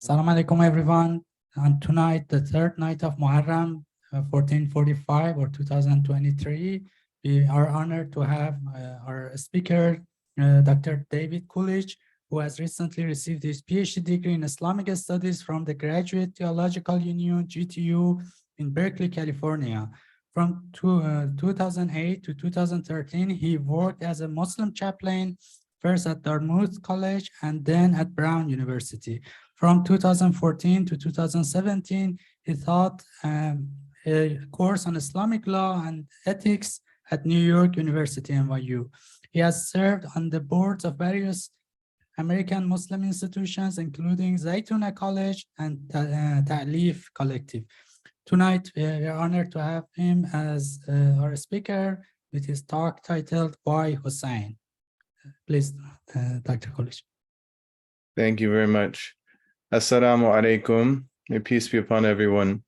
Assalamu alaikum, everyone. And tonight, the third night of Muharram, 1445 or 2023, we are honored to have our speaker, Dr. David Coolidge, who has recently received his PhD degree in Islamic Studies from the Graduate Theological Union, GTU, in Berkeley, California. From 2008 to 2013, he worked as a Muslim chaplain, first at Dartmouth College and then at Brown University. From 2014 to 2017, he taught a course on Islamic law and ethics at New York University, NYU. He has served on the boards of various American Muslim institutions, including Zaytuna College and Taleef Collective. Tonight, we are honored to have him as our speaker with his talk titled, Why Husayn? Please, Dr. Coolidge. Thank you very much. Assalamu alaikum. May peace be upon everyone.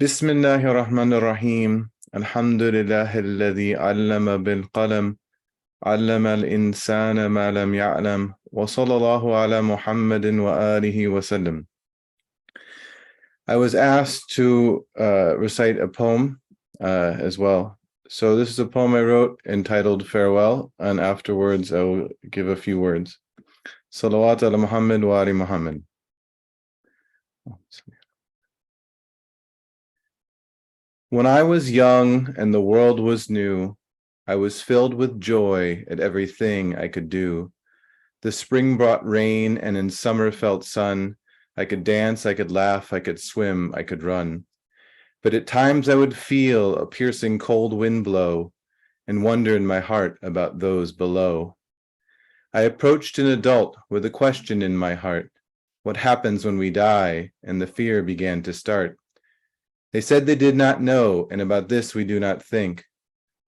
Bismillahir Rahmanir Rahim. Alhamdulillahi alladhi allama bil qalam. Allama al-insana ma lam ya'lam. Wa sallallahu ala Muhammadin wa alihi wa sallam. I was asked to recite a poem as well. So this is a poem I wrote entitled Farewell, and afterwards I will give a few words. Salawat ala Muhammad wa ali Muhammad. When I was young and the world was new, I was filled with joy at everything I could do. The spring brought rain, and in summer felt sun. I could dance, I could laugh, I could swim, I could run. But at times I would feel a piercing cold wind blow and wonder in my heart about those below. I approached an adult with a question in my heart. What happens when we die? And the fear began to start. They said they did not know, and about this we do not think.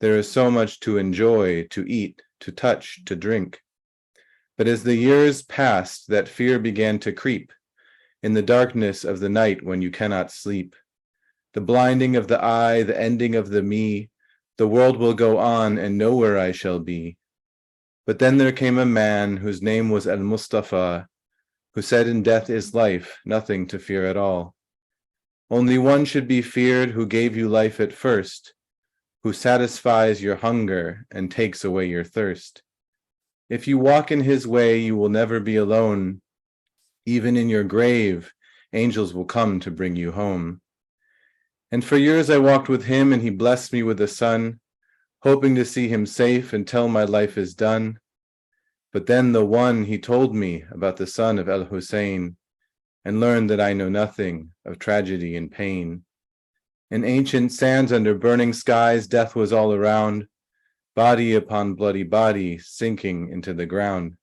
There is so much to enjoy, to eat, to touch, to drink. But as the years passed, that fear began to creep. In the darkness of the night when you cannot sleep. The blinding of the eye, the ending of the me, the world will go on and nowhere I shall be. But then there came a man whose name was Al-Mustafa, who said in death is life, nothing to fear at all. Only one should be feared who gave you life at first, who satisfies your hunger and takes away your thirst. If you walk in his way, you will never be alone. Even in your grave, angels will come to bring you home. And for years I walked with him, and he blessed me with a son, hoping to see him safe until my life is done. But then the one, he told me about the son of Husayn, and learned that I know nothing of tragedy and pain. In ancient sands under burning skies, death was all around, body upon bloody body sinking into the ground.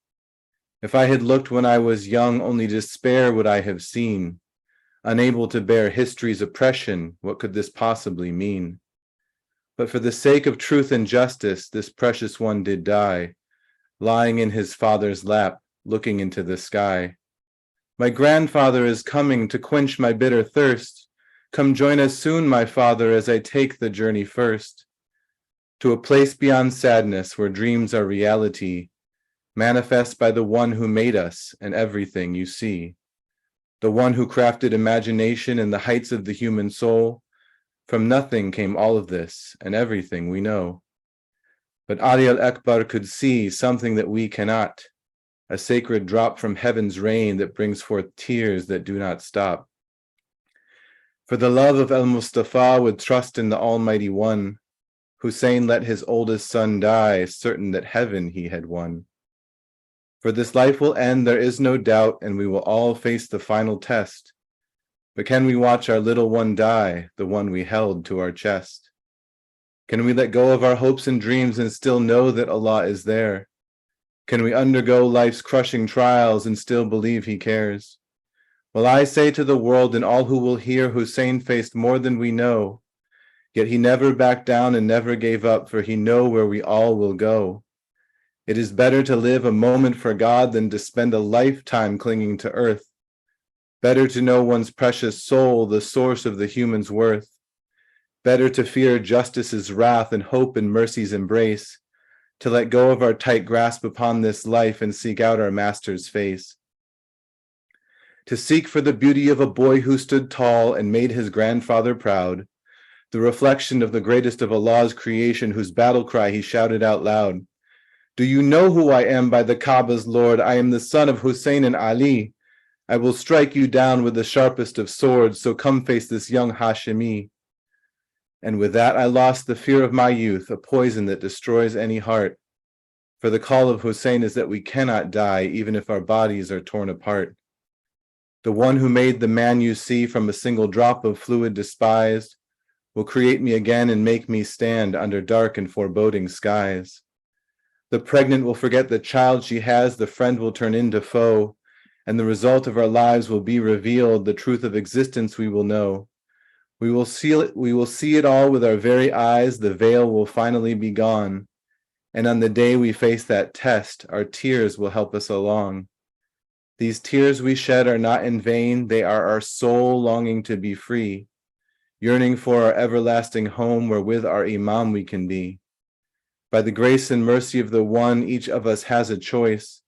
If I had looked when I was young, only despair would I have seen. Unable to bear history's oppression, what could this possibly mean? But for the sake of truth and justice, this precious one did die, lying in his father's lap, looking into the sky. My grandfather is coming to quench my bitter thirst. Come join us soon, my father, as I take the journey first. To a place beyond sadness, where dreams are reality, manifest by the one who made us and everything you see. The one who crafted imagination in the heights of the human soul. From nothing came all of this and everything we know. But Ali al-Akbar could see something that we cannot, a sacred drop from heaven's rain that brings forth tears that do not stop. For the love of al-Mustafa with trust in the Almighty One, Husayn let his oldest son die, certain that heaven he had won. For this life will end, there is no doubt, and we will all face the final test. But can we watch our little one die, the one we held to our chest? Can we let go of our hopes and dreams and still know that Allah is there? Can we undergo life's crushing trials and still believe He cares? Well, I say to the world and all who will hear, Husayn faced more than we know. Yet he never backed down and never gave up, for he knew where we all will go. It is better to live a moment for God than to spend a lifetime clinging to earth. Better to know one's precious soul, the source of the human's worth. Better to fear justice's wrath and hope in mercy's embrace, to let go of our tight grasp upon this life and seek out our Master's face. to seek for the beauty of a boy who stood tall and made his grandfather proud, the reflection of the greatest of Allah's creation, whose battle cry he shouted out loud. Do you know who I am by the Kaaba's Lord? I am the son of Husayn and Ali. I will strike you down with the sharpest of swords, so come face this young Hashimi. And with that I lost the fear of my youth, a poison that destroys any heart. For the call of Husayn is that we cannot die, even if our bodies are torn apart. The one who made the man you see from a single drop of fluid despised will create me again and make me stand under dark and foreboding skies. The pregnant will forget the child she has, the friend will turn into foe, and the result of our lives will be revealed, the truth of existence we will know. We will see it all with our very eyes, the veil will finally be gone, and on the day we face that test, our tears will help us along. These tears we shed are not in vain, they are our soul longing to be free, yearning for our everlasting home where with our Imam we can be. By the grace and mercy of the One, each of us has a choice,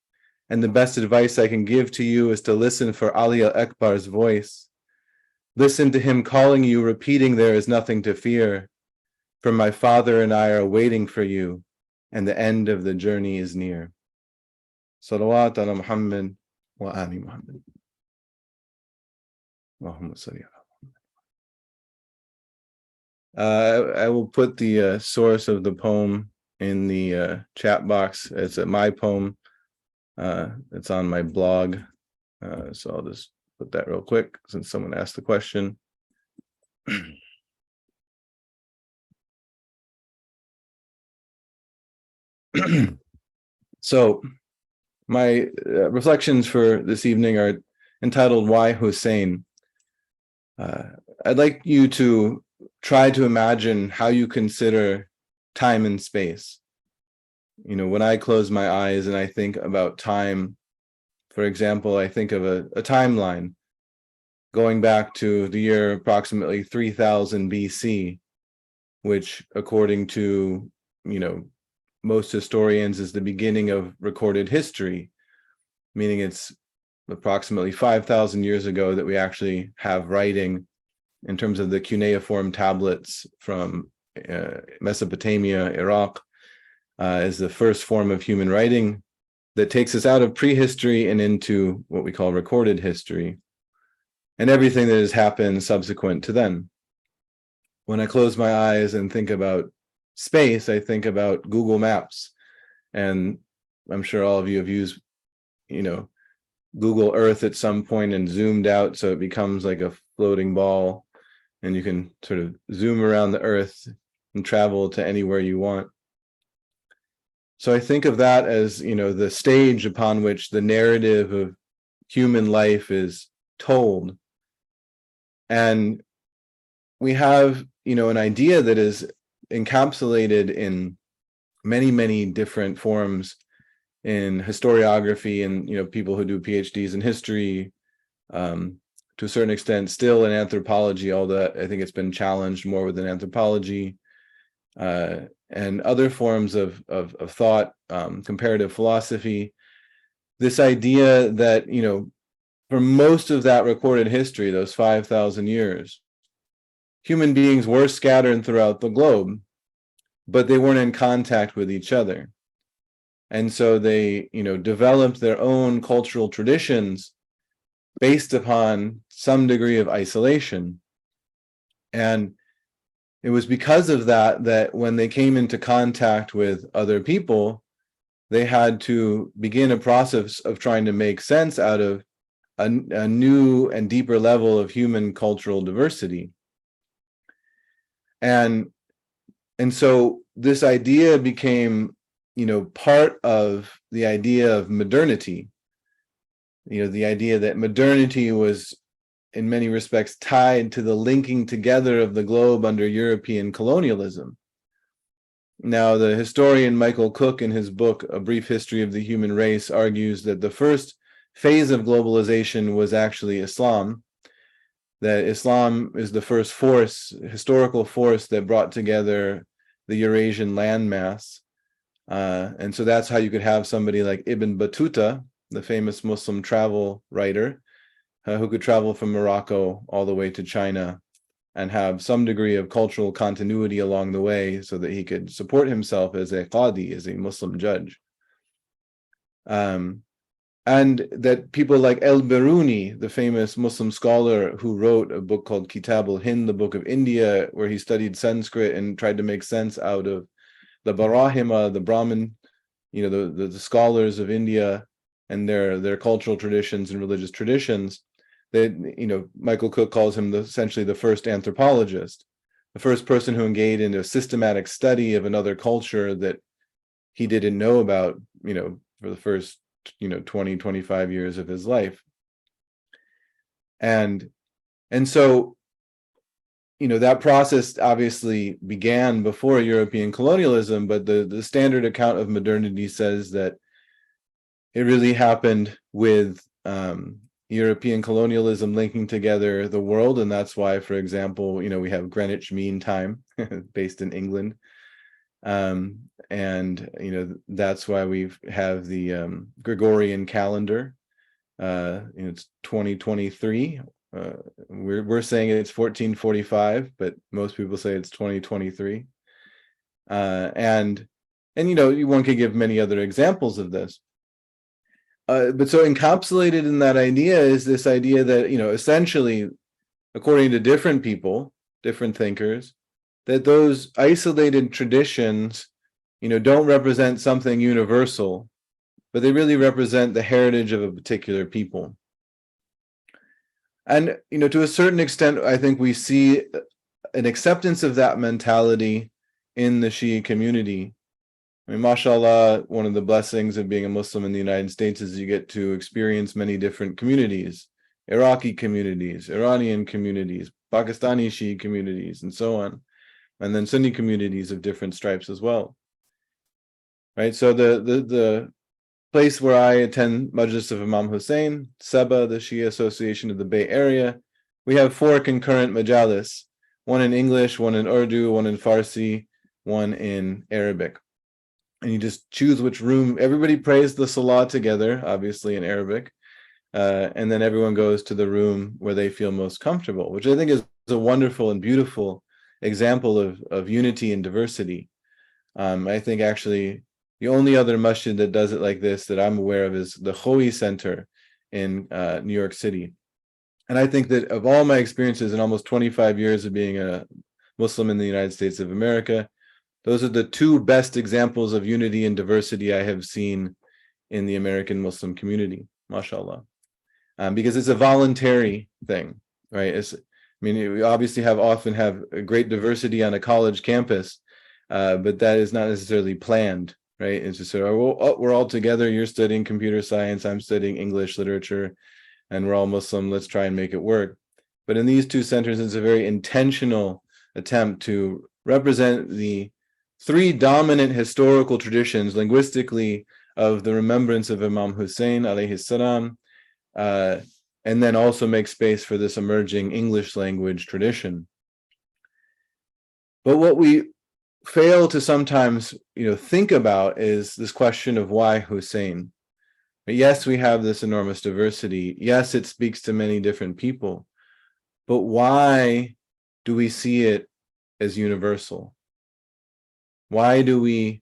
and the best advice I can give to you is to listen for Ali al-Akbar's voice. Listen to him calling you, repeating there is nothing to fear, for my father and I are waiting for you, and the end of the journey is near. Salawat ala Muhammad wa ali Muhammad. Allahumma salli ala. I will put the source of the poem in the chat box. It's my poem. It's on my blog. So I'll just put that real quick since someone asked the question. So my reflections for this evening are entitled Why Husayn? I'd like you to try to imagine how you consider time and space. You know, when I close my eyes and I think about time, for example, I think of a timeline going back to the year approximately 3000 BC, which according to, most historians is the beginning of recorded history, meaning it's approximately 5,000 years ago that we actually have writing in terms of the cuneiform tablets from Mesopotamia, Iraq, is the first form of human writing that takes us out of prehistory and into what we call recorded history, and everything that has happened subsequent to then. When I close my eyes and think about space, I think about Google Maps, and I'm sure all of you have used, Google Earth at some point and zoomed out so it becomes like a floating ball, and you can sort of zoom around the Earth and travel to anywhere you want. So I think of that as, the stage upon which the narrative of human life is told. And we have, an idea that is encapsulated in many, many different forms in historiography and, people who do PhDs in history, to a certain extent, still in anthropology, although I think it's been challenged more within anthropology, and other forms of thought, comparative philosophy. This idea that, for most of that recorded history, those 5,000 years, human beings were scattered throughout the globe, but they weren't in contact with each other. And so they, developed their own cultural traditions based upon some degree of isolation. And it was because of that when they came into contact with other people, they had to begin a process of trying to make sense out of a new and deeper level of human cultural diversity. And so this idea became, part of the idea of modernity. The idea that modernity was in many respects tied to the linking together of the globe under European colonialism. Now, the historian Michael Cook, in his book, A Brief History of the Human Race, argues that the first phase of globalization was actually Islam, that Islam is the first historical force that brought together the Eurasian landmass. And so that's how you could have somebody like Ibn Battuta, the famous Muslim travel writer, who could travel from Morocco all the way to China and have some degree of cultural continuity along the way so that he could support himself as a qadi, as a Muslim judge. And that people like El-Biruni, the famous Muslim scholar who wrote a book called Kitab al-Hind, the Book of India, where he studied Sanskrit and tried to make sense out of the Barahima, the Brahmin, the scholars of India and their cultural traditions and religious traditions, that, Michael Cook calls him essentially the first anthropologist, the first person who engaged in a systematic study of another culture that he didn't know about, for the first 20, 25 years of his life. And so, that process obviously began before European colonialism, but the standard account of modernity says that it really happened with European colonialism linking together the world. And that's why, for example, we have Greenwich Mean Time based in England. And that's why we have the Gregorian calendar. It's 2023. We're saying it's 1445, but most people say it's 2023. And one could give many other examples of this. But so encapsulated in that idea is this idea that, essentially, according to different people, different thinkers, that those isolated traditions, don't represent something universal, but they really represent the heritage of a particular people. And, to a certain extent, I think we see an acceptance of that mentality in the Shia community. I mean, mashallah, one of the blessings of being a Muslim in the United States is you get to experience many different communities, Iraqi communities, Iranian communities, Pakistani Shia communities, and so on. And then Sunni communities of different stripes as well. Right? So the place where I attend Majlis of Imam Husayn, Seba, the Shia Association of the Bay Area, we have 4 concurrent majalis, one in English, one in Urdu, one in Farsi, one in Arabic. And you just choose which room. Everybody prays the salah together, obviously in Arabic, and then everyone goes to the room where they feel most comfortable, which I think is a wonderful and beautiful example of unity and diversity. I think actually the only other masjid that does it like this that I'm aware of is the Khoi Center in New York City. And I think that of all my experiences in almost 25 years of being a Muslim in the United States of America, those are the 2 best examples of unity and diversity I have seen in the American Muslim community, mashallah. Because it's a voluntary thing, right? We obviously often have a great diversity on a college campus, but that is not necessarily planned, right? It's just sort of, we're all together. You're studying computer science, I'm studying English literature, and we're all Muslim. Let's try and make it work. But in these 2 centers, it's a very intentional attempt to represent the 3 dominant historical traditions linguistically of the remembrance of Imam Husayn alayhi salam, and then also make space for this emerging English language tradition. But what we fail to sometimes, think about is this question of why Husayn. But yes, we have this enormous diversity. Yes, it speaks to many different people. But why do we see it as universal? Why do we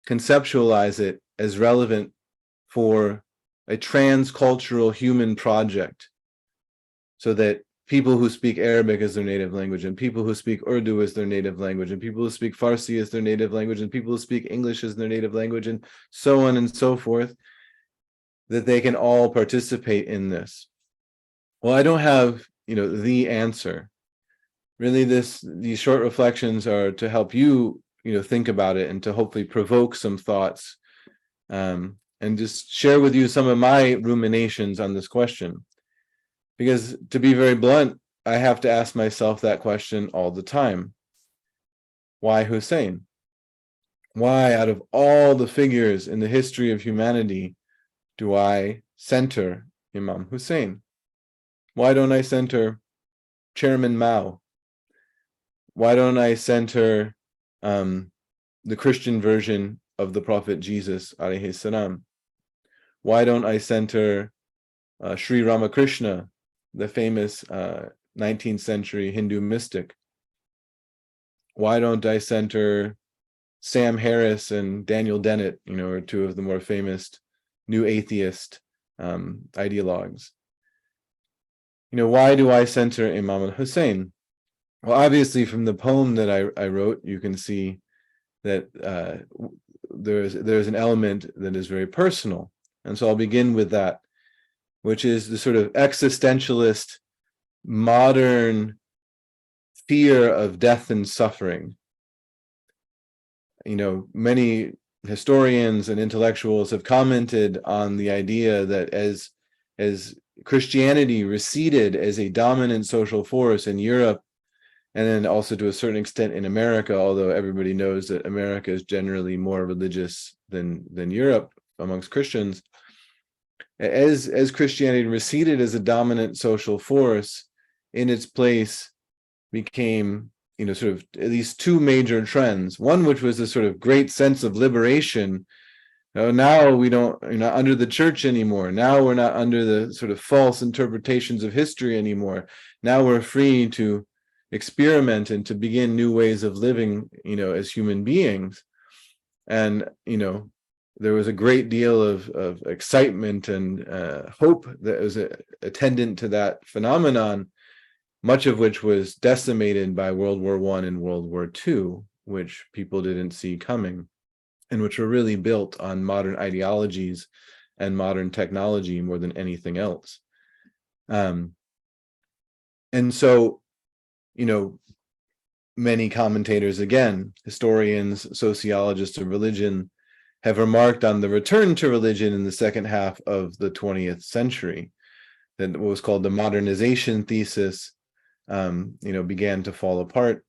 conceptualize it as relevant for a transcultural human project so that people who speak Arabic as their native language and people who speak Urdu as their native language and people who speak Farsi as their native language and people who speak English as their native language and so on and so forth, that they can all participate in this? Well, I don't have, the answer. Really, these short reflections are to help you, think about it and to hopefully provoke some thoughts, and just share with you some of my ruminations on this question. Because to be very blunt, I have to ask myself that question all the time. Why Husayn? Why, out of all the figures in the history of humanity, do I center Imam Husayn? Why don't I center Chairman Mao? Why don't I center the Christian version of the Prophet Jesus alayhi salam? Why don't I center Sri Ramakrishna, the famous 19th century Hindu mystic. Why don't I center Sam Harris and Daniel Dennett, are two of the more famous new atheist ideologues. Why do I center Imam al-Husayn? Well, obviously, from the poem that I wrote, you can see that there's an element that is very personal. And so I'll begin with that, which is the sort of existentialist, modern fear of death and suffering. Many historians and intellectuals have commented on the idea that as Christianity receded as a dominant social force in Europe, and then also to a certain extent in America, although everybody knows that America is generally more religious than Europe amongst Christians, as Christianity receded as a dominant social force, in its place became sort of at least two major trends. One, which was a sort of great sense of liberation. Now we don't, not under the church anymore. Now we're not under the sort of false interpretations of history anymore. Now we're free to experiment and to begin new ways of living, as human beings. And, there was a great deal of excitement and hope that was attendant to that phenomenon, much of which was decimated by World War I and World War II, which people didn't see coming, and which were really built on modern ideologies and modern technology more than anything else. And so, many commentators, again, historians, sociologists of religion, have remarked on the return to religion in the second half of the 20th century, that what was called the modernization thesis began to fall apart.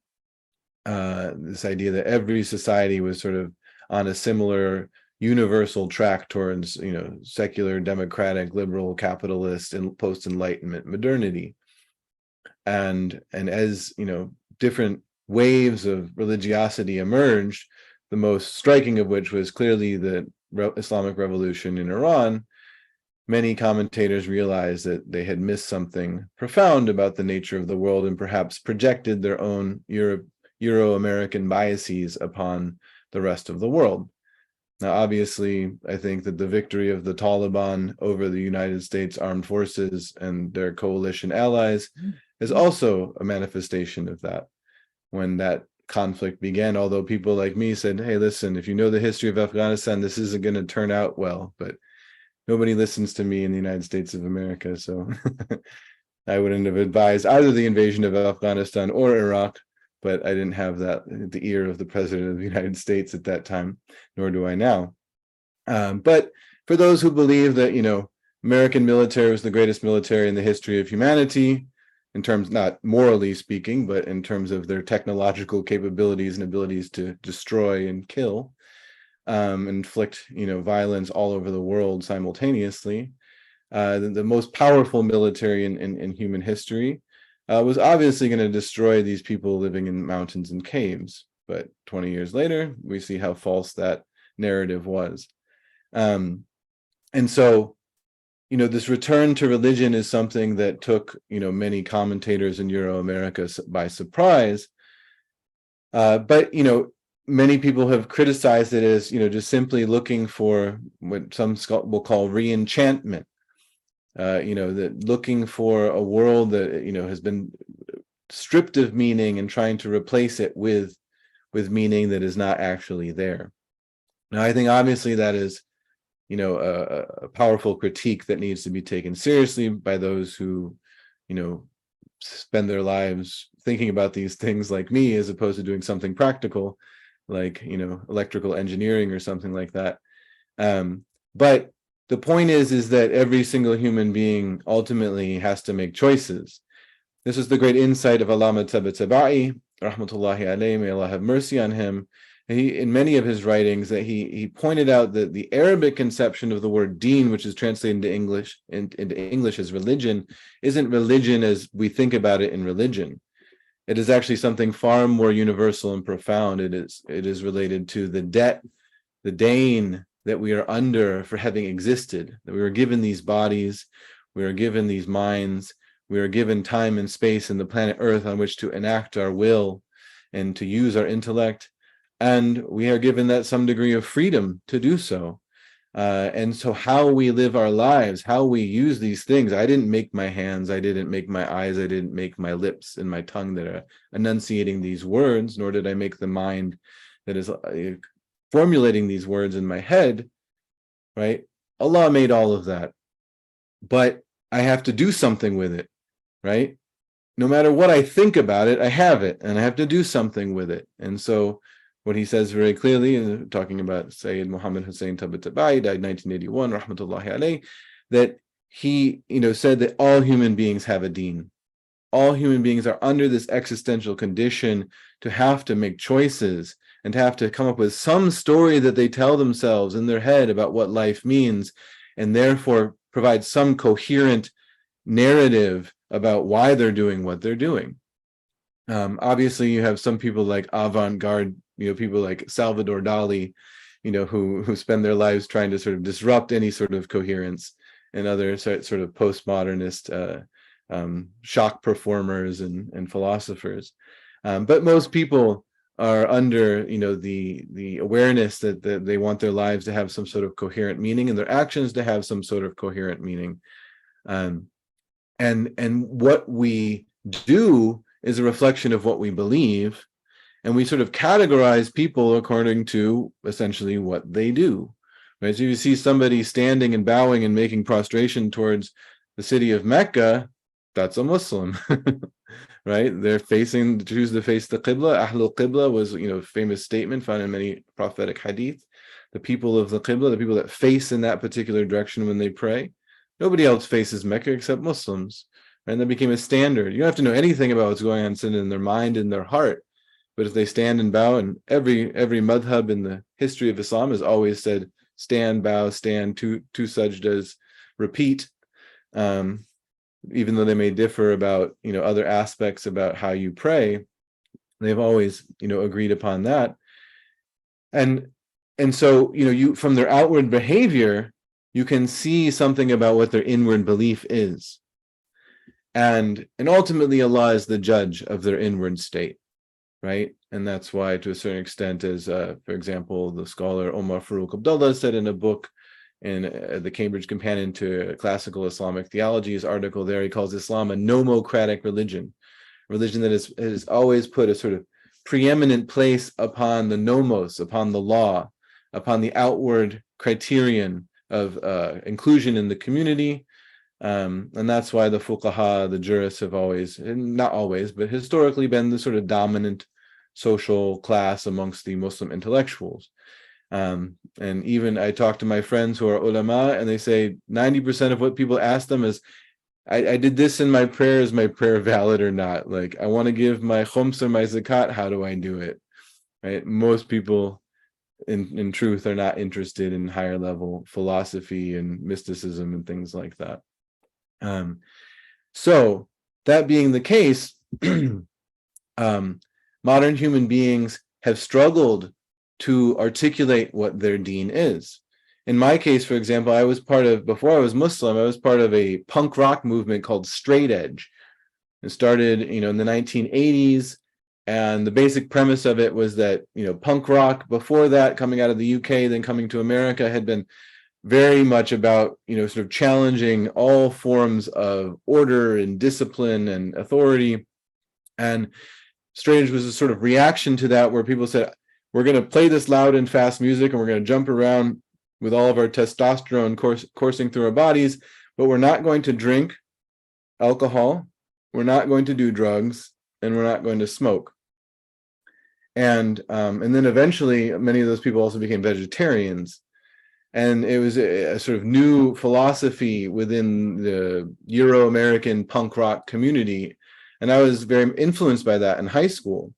This idea that every society was sort of on a similar universal track towards, secular, democratic, liberal, capitalist, and post-Enlightenment modernity. And as, different waves of religiosity emerged, the most striking of which was clearly the Islamic Revolution in Iran, many commentators realized that they had missed something profound about the nature of the world and perhaps projected their own Euro-American biases upon the rest of the world. Now, obviously, I think that the victory of the Taliban over the United States Armed Forces and their coalition allies is also a manifestation of that. When that conflict began, although people like me said, hey, listen, if you know the history of Afghanistan, this isn't going to turn out well, but nobody listens to me in the United States of America, so I wouldn't have advised either the invasion of Afghanistan or Iraq, but I didn't have the ear of the President of the United States at that time, nor do I now. But for those who believe that, American military was the greatest military in the history of humanity, in terms, not morally speaking, but in terms of their technological capabilities and abilities to destroy and kill, inflict, violence all over the world simultaneously. The most powerful military in human history was obviously going to destroy these people living in mountains and caves. But 20 years later, we see how false that narrative was. And so, this return to religion is something that took, many commentators in Euro-America by surprise. But, many people have criticized it as, just simply looking for what some will call re-enchantment. That looking for a world that, has been stripped of meaning and trying to replace it with meaning that is not actually there. Now, I think obviously that is, a powerful critique that needs to be taken seriously by those who, spend their lives thinking about these things like me, as opposed to doing something practical, like, electrical engineering or something like that. But the point is that every single human being ultimately has to make choices. This is the great insight of Allama Tabatabai, rahmatullahi alayhi, may Allah have mercy on him. He, in many of his writings, that he pointed out that the Arabic conception of the word deen, which is translated into English as religion, isn't religion as we think about it in religion. It is actually something far more universal and profound. It is related to the debt, the dain that we are under for having existed, that we were given these bodies, we are given these minds, We are given time and space in the planet Earth on which to enact our will and to use our intellect. And we are given that some degree of freedom to do so. And so how we live our lives, how we use these things. I didn't make my hands, I didn't make my eyes, I didn't make my lips and my tongue that are enunciating these words, nor did I make the mind that is formulating these words in my head, right? Allah made all of that. But I have to do something with it, right? No matter what I think about it, I have it, and I have to do something with it. And so what he says very clearly, talking about Sayyid Muhammad Husayn Tabatabai, died 1981, rahmatullahi alayh, that he, said that all human beings have a deen. All human beings are under this existential condition to have to make choices and to have to come up with some story that they tell themselves in their head about what life means, and therefore provide some coherent narrative about why they're doing what they're doing. Obviously, you have some people like avant-garde, people like Salvador Dali, who spend their lives trying to sort of disrupt any sort of coherence, and other sort of postmodernist shock performers and philosophers. But most people are under, the awareness that they want their lives to have some sort of coherent meaning and their actions to have some sort of coherent meaning. And what we do is a reflection of what we believe, and we sort of categorize people according to essentially what they do, right? So you see somebody standing and bowing and making prostration towards the city of Mecca, that's a Muslim, right? They're choose to face the Qibla. Ahlul Qibla was, a famous statement found in many prophetic hadith. The people of the Qibla, the people that face in that particular direction when they pray. Nobody else faces Mecca except Muslims. And that became a standard. You don't have to know anything about what's going on in their mind and their heart. But if they stand and bow, and every madhab in the history of Islam has always said, stand, bow, stand, two sajdas, repeat, even though they may differ about, other aspects about how you pray, they've always, agreed upon that. And so, you from their outward behavior, you can see something about what their inward belief is. And ultimately, Allah is the judge of their inward state, right? And that's why, to a certain extent, as, for example, the scholar Omar Farooq Abdullah said in a book, in the Cambridge Companion to Classical Islamic Theology, his article there, he calls Islam a nomocratic religion that has always put a sort of preeminent place upon the nomos, upon the law, upon the outward criterion of inclusion in the community. And that's why the fuqaha, the jurists, have always, not always, but historically been the sort of dominant social class amongst the Muslim intellectuals. And even I talk to my friends who are ulama, and they say 90% of what people ask them is, I did this in my prayer, is my prayer valid or not? Like, I want to give my khums or my zakat, how do I do it? Right? Most people in truth are not interested in higher level philosophy and mysticism and things like that. So that being the case, modern human beings have struggled to articulate what their deen is. In my case, for example, before I was Muslim, I was part of a punk rock movement called Straight Edge. It started, in the 1980s. And the basic premise of it was that, punk rock before that, coming out of the UK, then coming to America, had been very much about, sort of challenging all forms of order and discipline and authority. And Straight Edge was a sort of reaction to that, where people said, we're going to play this loud and fast music, and we're going to jump around with all of our testosterone coursing through our bodies, but we're not going to drink alcohol, we're not going to do drugs, and we're not going to smoke. And then eventually, many of those people also became vegetarians. And it was a sort of new philosophy within the Euro-American punk rock community. And I was very influenced by that in high school.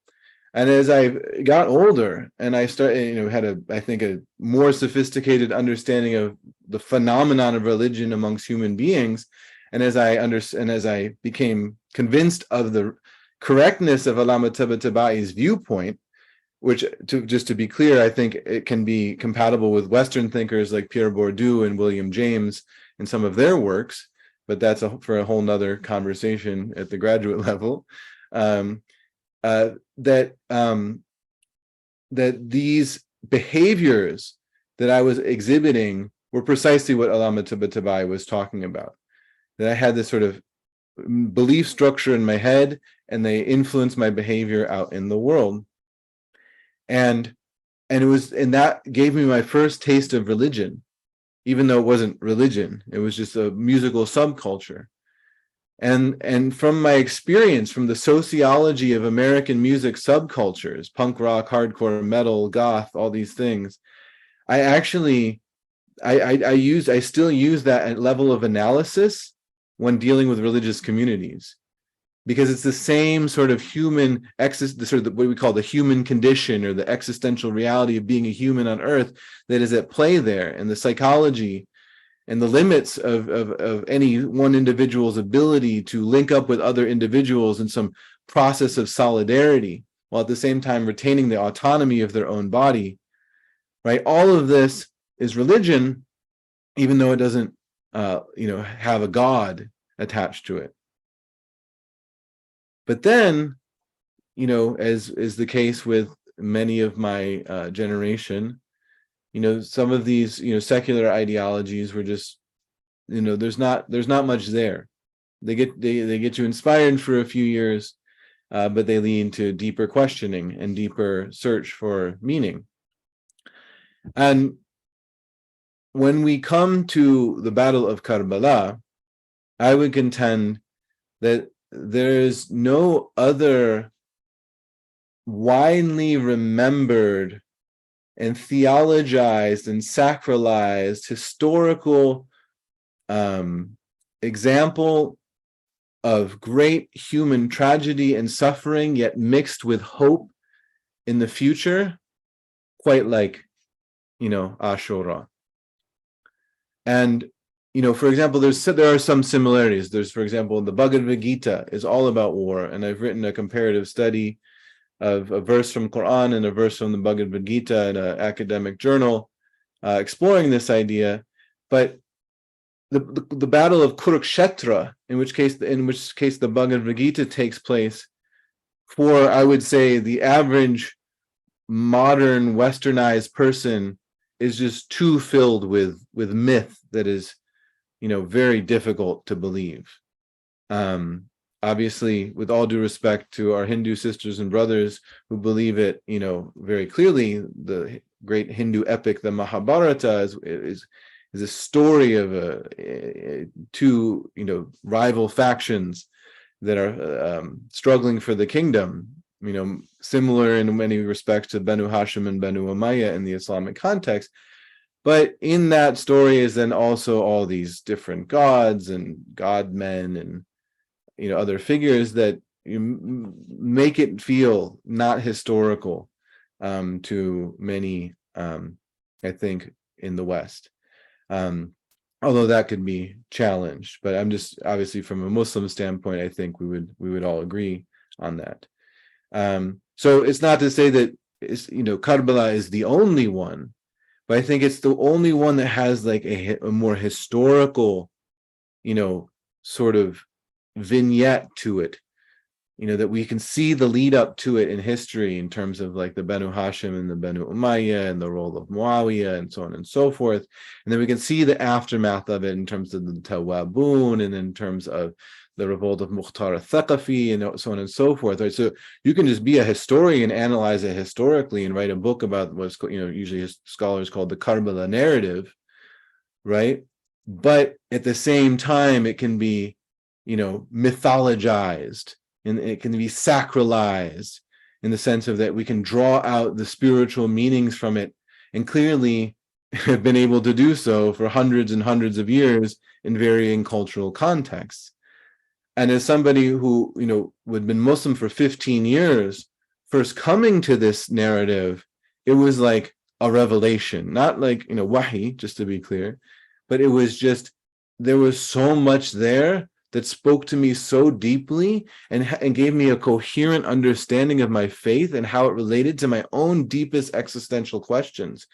And as I got older and I started, had a more sophisticated understanding of the phenomenon of religion amongst human beings, and as I became convinced of the correctness of Allama Tabataba'i's viewpoint, which, just to be clear, I think it can be compatible with Western thinkers like Pierre Bourdieu and William James in some of their works. but that's for a whole nother conversation at the graduate level. That these behaviors that I was exhibiting were precisely what Allama Tabatabai was talking about. That I had this sort of belief structure in my head, and they influenced my behavior out in the world. And that gave me my first taste of religion, even though it wasn't religion. It was just a musical subculture. And from my experience, from the sociology of American music subcultures, punk rock, hardcore, metal, goth, all these things, I still use that level of analysis when dealing with religious communities, because it's the same sort of human what we call the human condition, or the existential reality of being a human on earth, that is at play there, and the psychology and the limits of any one individual's ability to link up with other individuals in some process of solidarity, while at the same time retaining the autonomy of their own body, right? All of this is religion, even though it doesn't, have a God attached to it. But then, as is the case with many of my generation, some of these, secular ideologies were just, there's not much there. They get you inspired for a few years, but they lead to deeper questioning and deeper search for meaning. And when we come to the Battle of Karbala, I would contend that there is no other widely remembered and theologized and sacralized historical example of great human tragedy and suffering, yet mixed with hope in the future, quite like, Ashura. And, for example, there are some similarities. There's, for example, the Bhagavad Gita is all about war, and I've written a comparative study of a verse from Quran and a verse from the Bhagavad Gita in an academic journal, exploring this idea. But the battle of Kurukshetra, in which case the Bhagavad Gita takes place, for, I would say, the average modern westernized person, is just too filled with myth that is, very difficult to believe. Obviously, with all due respect to our Hindu sisters and brothers who believe it, very clearly, the great Hindu epic, the Mahabharata, is a story of two, rival factions that are struggling for the kingdom. Similar in many respects to Banu Hashim and Banu Umayyah in the Islamic context. But in that story is then also all these different gods and godmen and other figures that make it feel not historical to many, I think, in the West. Although that could be challenged, but I'm just, obviously, from a Muslim standpoint, I think we would all agree on that. So it's not to say that Karbala is the only one, but I think it's the only one that has like a more historical, sort of vignette to it, that we can see the lead up to it in history in terms of like the Banu Hashim and the Banu Umayyah and the role of Muawiyah and so on and so forth. And then we can see the aftermath of it in terms of the Tawabun and in terms of the revolt of Mukhtar al-Thaqafi and so on and so forth. Right? So you can just be a historian, analyze it historically, and write a book about what's, usually scholars call the Karbala narrative, right? But at the same time, it can be, mythologized, and it can be sacralized in the sense of that we can draw out the spiritual meanings from it, and clearly have been able to do so for hundreds and hundreds of years in varying cultural contexts. And as somebody who, had been Muslim for 15 years, first coming to this narrative, it was like a revelation, not like, wahi, just to be clear, but it was just, there was so much there that spoke to me so deeply and gave me a coherent understanding of my faith and how it related to my own deepest existential questions.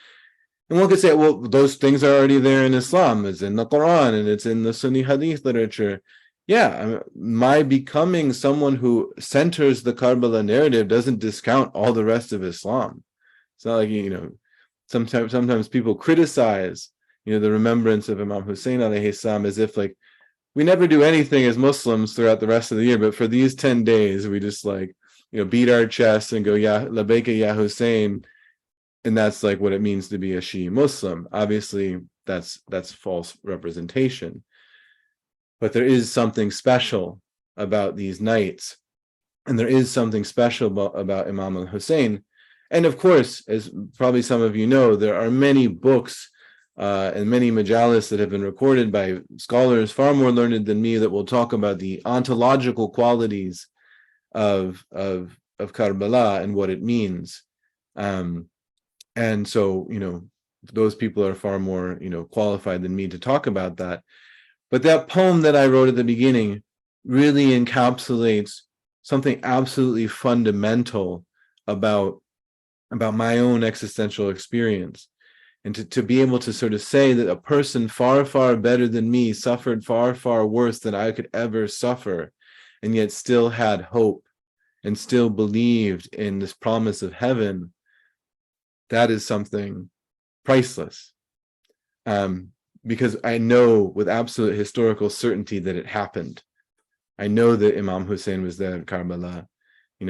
And one could say, well, those things are already there in Islam. It's in the Quran and it's in the Sunni Hadith literature. Yeah, my becoming someone who centers the Karbala narrative doesn't discount all the rest of Islam. It's not like, sometimes people criticize, the remembrance of Imam Husayn alayhi salam as if like we never do anything as Muslims throughout the rest of the year, but for these 10 days, we just like, beat our chests and go, yeah, labbaika ya Husayn. And that's like what it means to be a Shia Muslim. Obviously, that's false representation. But there is something special about these nights. And there is something special about Imam al-Hussein. And of course, as probably some of you know, there are many books and many majalis that have been recorded by scholars far more learned than me that will talk about the ontological qualities of Karbala and what it means. And so, those people are far more, qualified than me to talk about that. But that poem that I wrote at the beginning really encapsulates something absolutely fundamental about my own existential experience. And to be able to sort of say that a person far, far better than me suffered far, far worse than I could ever suffer, and yet still had hope and still believed in this promise of heaven, that is something priceless. Because I know with absolute historical certainty that it happened. I know that Imam Hussein was there at Karbala.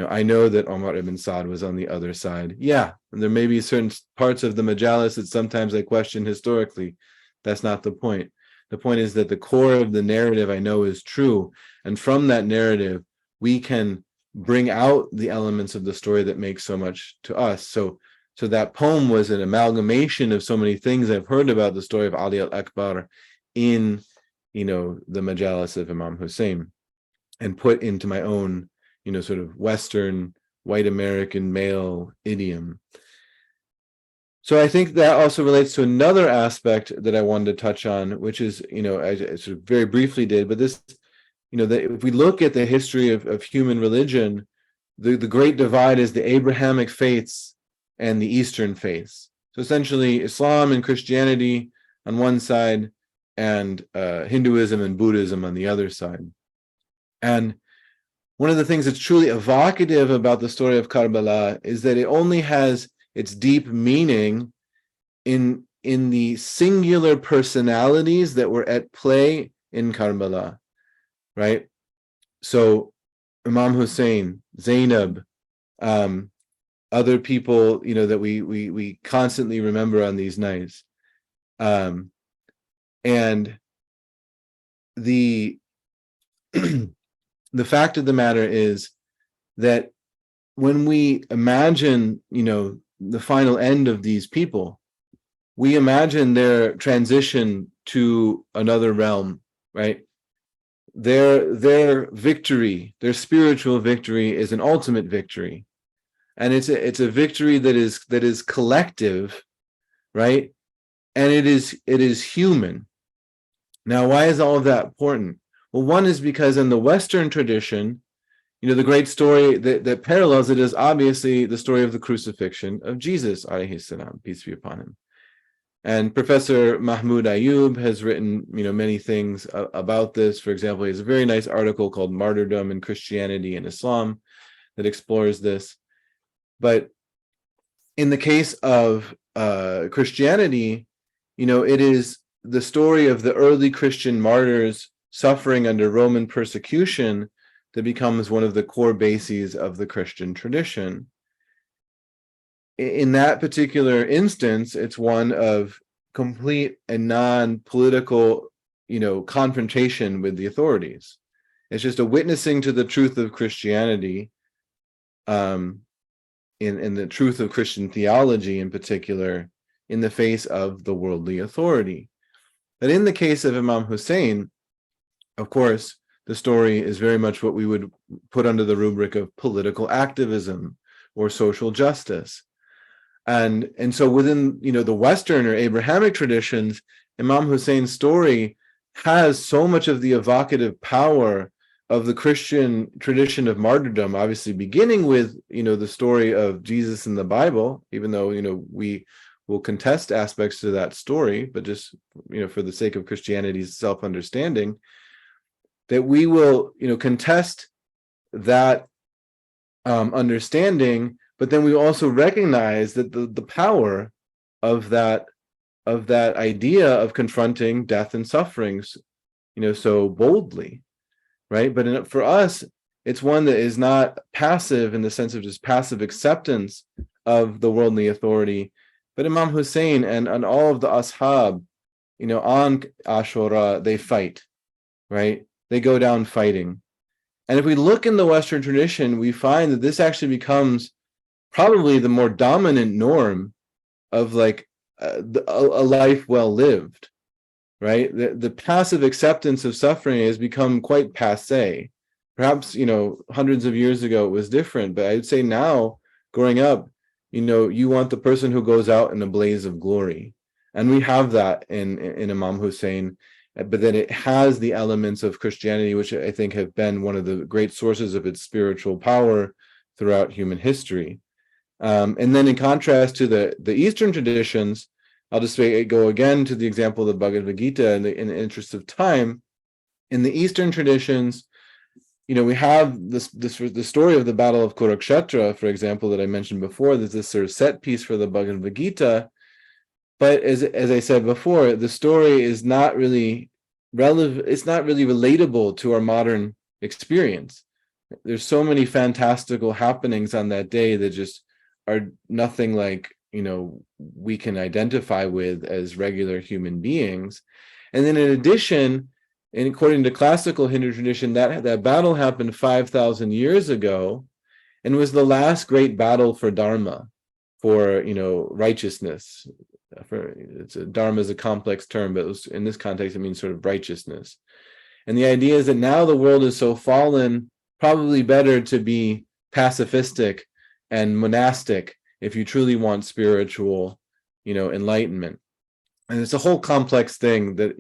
I know that Omar ibn Saad was on the other side. Yeah, and there may be certain parts of the majalis that sometimes I question historically. That's not the point. The point is that the core of the narrative I know is true. And from that narrative, we can bring out the elements of the story that make so much to us. So that poem was an amalgamation of so many things I've heard about the story of Ali al-Akbar in, the majalis of Imam Hussein, and put into my own, sort of Western, white American male idiom. So I think that also relates to another aspect that I wanted to touch on, which is, I sort of very briefly did, but this, that if we look at the history of human religion, the great divide is the Abrahamic faiths and the Eastern faiths. So essentially Islam and Christianity on one side and Hinduism and Buddhism on the other side. And one of the things that's truly evocative about the story of Karbala is that it only has its deep meaning in the singular personalities that were at play in Karbala, right? So Imam Husayn, Zainab, other people, that we constantly remember on these nights. And the the fact of the matter is that when we imagine, the final end of these people, we imagine their transition to another realm, right? Their victory, their spiritual victory, is an ultimate victory. And it's a victory that is collective, right? And it is human. Now, why is all of that important? Well, one is because in the Western tradition, the great story that parallels it is obviously the story of the crucifixion of Jesus, alayhi salam, peace be upon him. And Professor Mahmoud Ayub has written, many things about this. For example, he has a very nice article called Martyrdom in Christianity and Islam that explores this. But in the case of Christianity, it is the story of the early Christian martyrs suffering under Roman persecution that becomes one of the core bases of the Christian tradition. In that particular instance, it's one of complete and non-political, confrontation with the authorities. It's just a witnessing to the truth of Christianity, in the truth of Christian theology in particular, in the face of the worldly authority. But in the case of Imam Hussein, of course, the story is very much what we would put under the rubric of political activism or social justice. And so within, the Western or Abrahamic traditions, Imam Hussein's story has so much of the evocative power of the Christian tradition of martyrdom, obviously beginning with, the story of Jesus in the Bible, even though, we will contest aspects to that story, but just, for the sake of Christianity's self-understanding, that we will, contest that understanding, but then we also recognize that the power of that idea of confronting death and sufferings, so boldly, right? But for us, it's one that is not passive in the sense of just passive acceptance of the worldly authority. But Imam Husayn and all of the ashab, on Ashura, they fight, right? They go down fighting. And if we look in the Western tradition, we find that this actually becomes probably the more dominant norm of like a life well lived, right? The passive acceptance of suffering has become quite passé. Perhaps, hundreds of years ago it was different, but I'd say now, growing up, you want the person who goes out in a blaze of glory. And we have that in Imam Husayn, but then it has the elements of Christianity, which I think have been one of the great sources of its spiritual power throughout human history. And then in contrast to the Eastern traditions, I'll just go again to the example of the Bhagavad Gita in the interest of time. In the Eastern traditions, we have the story of the Battle of Kurukshetra, for example, that I mentioned before. There's this sort of set piece for the Bhagavad Gita. But as I said before, the story is not really relevant. It's not really relatable to our modern experience. There's so many fantastical happenings on that day that just are nothing like, we can identify with as regular human beings. And then in addition, and according to classical Hindu tradition, that battle happened 5,000 years ago and was the last great battle for Dharma, for, righteousness. Dharma is a complex term, but in this context, it means sort of righteousness. And the idea is that now the world is so fallen, probably better to be pacifistic and monastic if you truly want spiritual, enlightenment. And it's a whole complex thing that,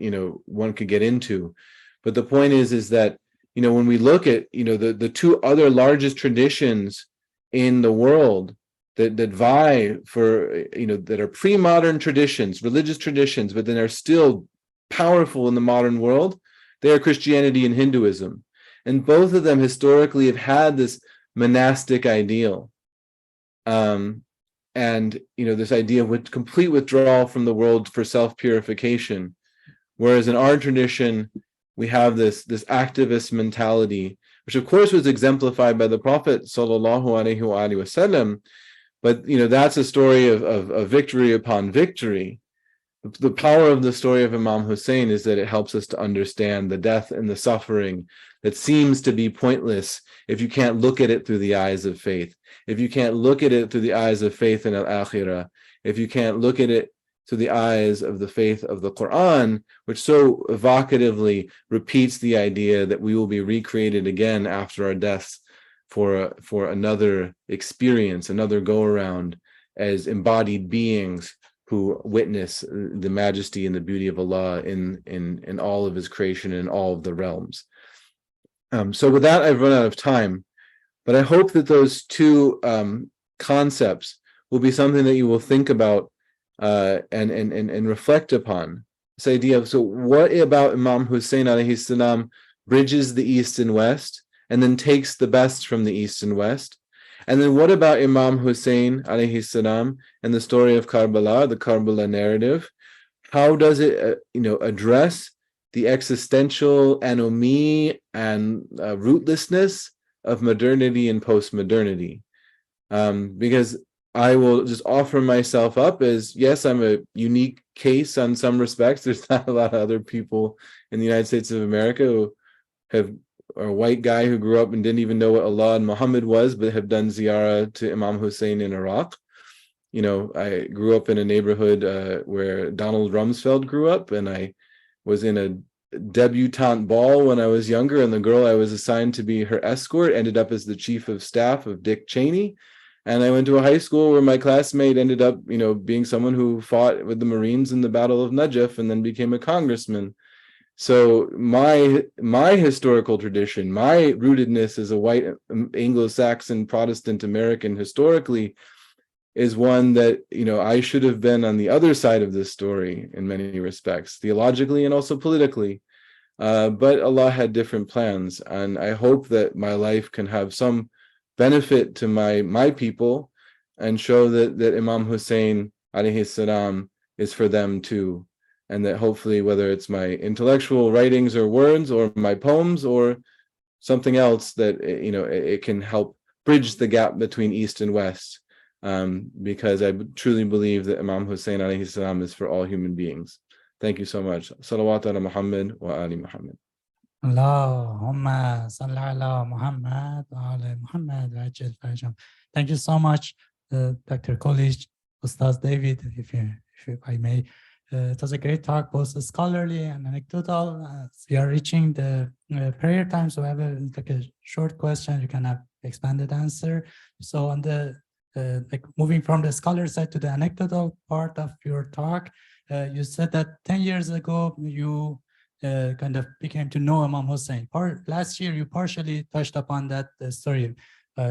one could get into. But the point is that, when we look at, the two other largest traditions in the world that vie for, that are pre-modern traditions, religious traditions, but then are still powerful in the modern world, they are Christianity and Hinduism. And both of them historically have had this monastic ideal. And, this idea of complete withdrawal from the world for self-purification. Whereas in our tradition, we have this activist mentality, which of course was exemplified by the Prophet sallallahu alaihi wasallam. But, that's a story of victory upon victory. The power of the story of Imam Husayn is that it helps us to understand the death and the suffering that seems to be pointless if you can't look at it through the eyes of faith. If you can't look at it through the eyes of faith in al-akhirah, if you can't look at it through the eyes of the faith of the Quran, which so evocatively repeats the idea that we will be recreated again after our deaths for another experience, another go-around as embodied beings who witness the majesty and the beauty of Allah in all of His creation and all of the realms. So with that, I've run out of time, but I hope that those two concepts will be something that you will think about and reflect upon. This idea of, so what about Imam Husayn alayhi salam bridges the East and West and then takes the best from the East and West? And then what about Imam Husayn alayhi salam and the story of Karbala, the Karbala narrative? How does it address the existential anomie and rootlessness of modernity and post-modernity? Because I will just offer myself up as, yes, I'm a unique case on some respects. There's not a lot of other people in the United States of America who are a white guy who grew up and didn't even know what Allah and Muhammad was, but have done ziyarah to Imam Husayn in Iraq. I grew up in a neighborhood where Donald Rumsfeld grew up, and I was in a debutante ball when I was younger, and the girl I was assigned to be her escort ended up as the chief of staff of Dick Cheney. And I went to a high school where my classmate ended up, being someone who fought with the Marines in the Battle of Najaf and then became a congressman. So my historical tradition, my rootedness as a white Anglo-Saxon Protestant American historically is one that, I should have been on the other side of this story in many respects, theologically and also politically. But Allah had different plans, and I hope that my life can have some benefit to my people and show that Imam Husayn alayhi salam is for them too. And that hopefully, whether it's my intellectual writings or words or my poems or something else, that it can help bridge the gap between East and West, because I truly believe that Imam Husayn alayhi salam is for all human beings. Thank you so much. Salawat ala Muhammad wa ali Muhammad. Allahumma salli ala Muhammad wa ala Muhammad wa ajil farajahum. Thank you so much, Dr. Coolidge, Ustaz David, if I may. It was a great talk, both scholarly and anecdotal. We are reaching the prayer time, so I have a short question. You can have expanded answer. So on the moving from the scholar side to the anecdotal part of your talk, you said that 10 years ago you kind of became to know Imam Husayn. Last year you partially touched upon that story.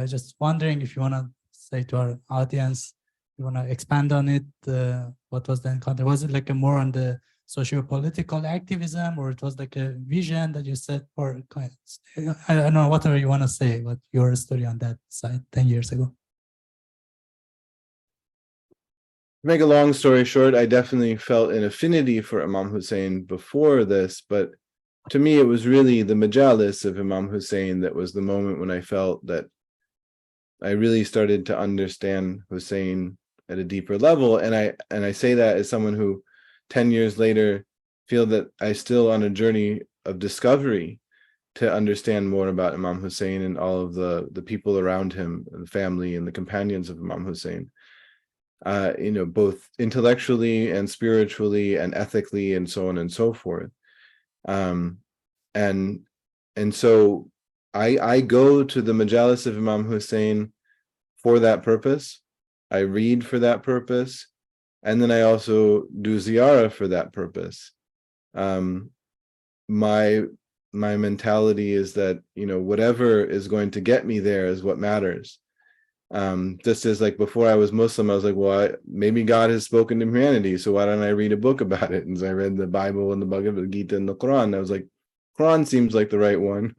Just wondering if you want to say to our audience, you want to expand on it, what was the encounter? Was it like a more on the socio-political activism, or it was like a vision that you said for, I don't know, whatever you want to say, what your story on that side 10 years ago? To make a long story short, I definitely felt an affinity for Imam Husayn before this, but to me it was really the majalis of Imam Husayn that was the moment when I felt that I really started to understand Husayn at a deeper level. And I say that as someone who 10 years later feel that I still on a journey of discovery to understand more about Imam Husayn and all of the people around him, the family and the companions of Imam Husayn, both intellectually and spiritually and ethically and so on and so forth. And so I go to the majalis of Imam Husayn for that purpose. I read for that purpose, and then I also do ziyarah for that purpose. My mentality is that whatever is going to get me there is what matters. Just as like before I was Muslim, I was like, well, maybe God has spoken to humanity, so why don't I read a book about it? And so I read the Bible and the Bhagavad Gita and the Quran. I was like, Quran seems like the right one.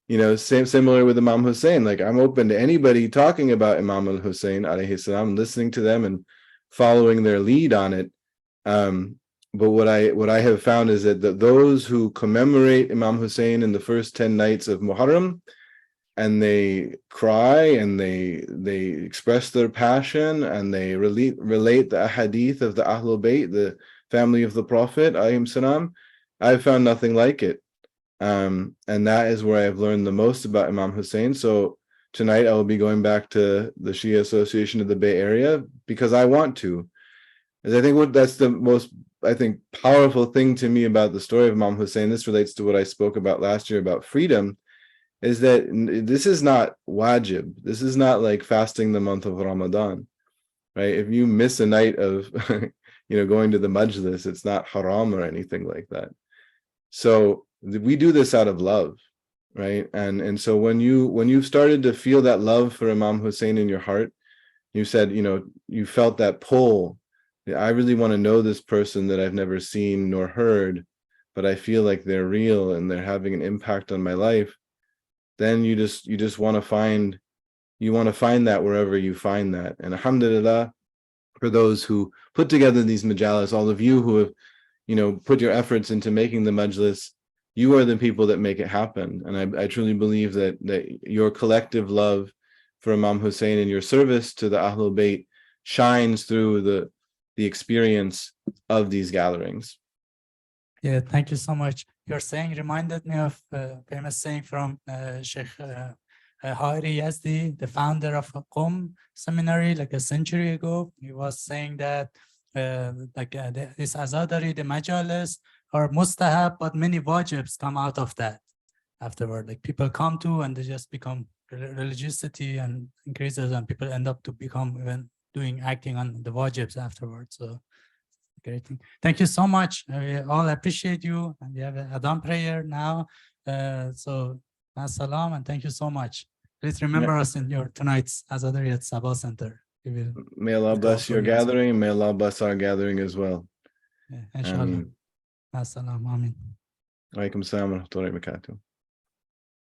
Similar with Imam Husayn. Like, I'm open to anybody talking about Imam al-Husayn alayhi salam, listening to them and following their lead on it. But what I have found is that those who commemorate Imam Husayn in the first 10 nights of Muharram, and they cry and they express their passion and they relate the ahadith of the Ahlul Bayt, the family of the Prophet alayhim salam, I've found nothing like it. And that is where I've learned the most about Imam Husayn. So tonight I will be going back to the Shia Association of the Bay Area because I want to. As I think that's the most, powerful thing to me about the story of Imam Husayn. This relates to what I spoke about last year about freedom, is that this is not wajib. This is not like fasting the month of Ramadan, right? If you miss a night of, going to the majlis, it's not haram or anything like that. So we do this out of love, right? And so when you've started to feel that love for Imam Husayn in your heart, you said, you felt that pull. I really want to know this person that I've never seen nor heard, but I feel like they're real and they're having an impact on my life. Then you just want to find that wherever you find that. And alhamdulillah, for those who put together these majalis, all of you who have put your efforts into making the majlis, you are the people that make it happen. And I truly believe that your collective love for Imam Husayn and your service to the Ahlul Bayt shines through the experience of these gatherings. Yeah, thank you so much. Your saying reminded me of a famous saying from Sheikh Hari Yazdi, the founder of Qom seminary, like a century ago. He was saying that this azadari, the majalis, are mustahab, but many wajibs come out of that afterward. Like people come to and they just become religiosity and increases, and people end up to become even acting on the wajibs afterwards. So great thing. Thank you so much. We all appreciate you. And we have a Adhan prayer now. So as salam and thank you so much. Please remember us in your tonight's Azadari at Sabah Center. we will, May Allah call bless for your you as well. gathering, and may Allah bless our gathering as well. Inshallah. Ameen. As-salam. Amin. Alaikum salam wa rahmatullahi wa barakatuh.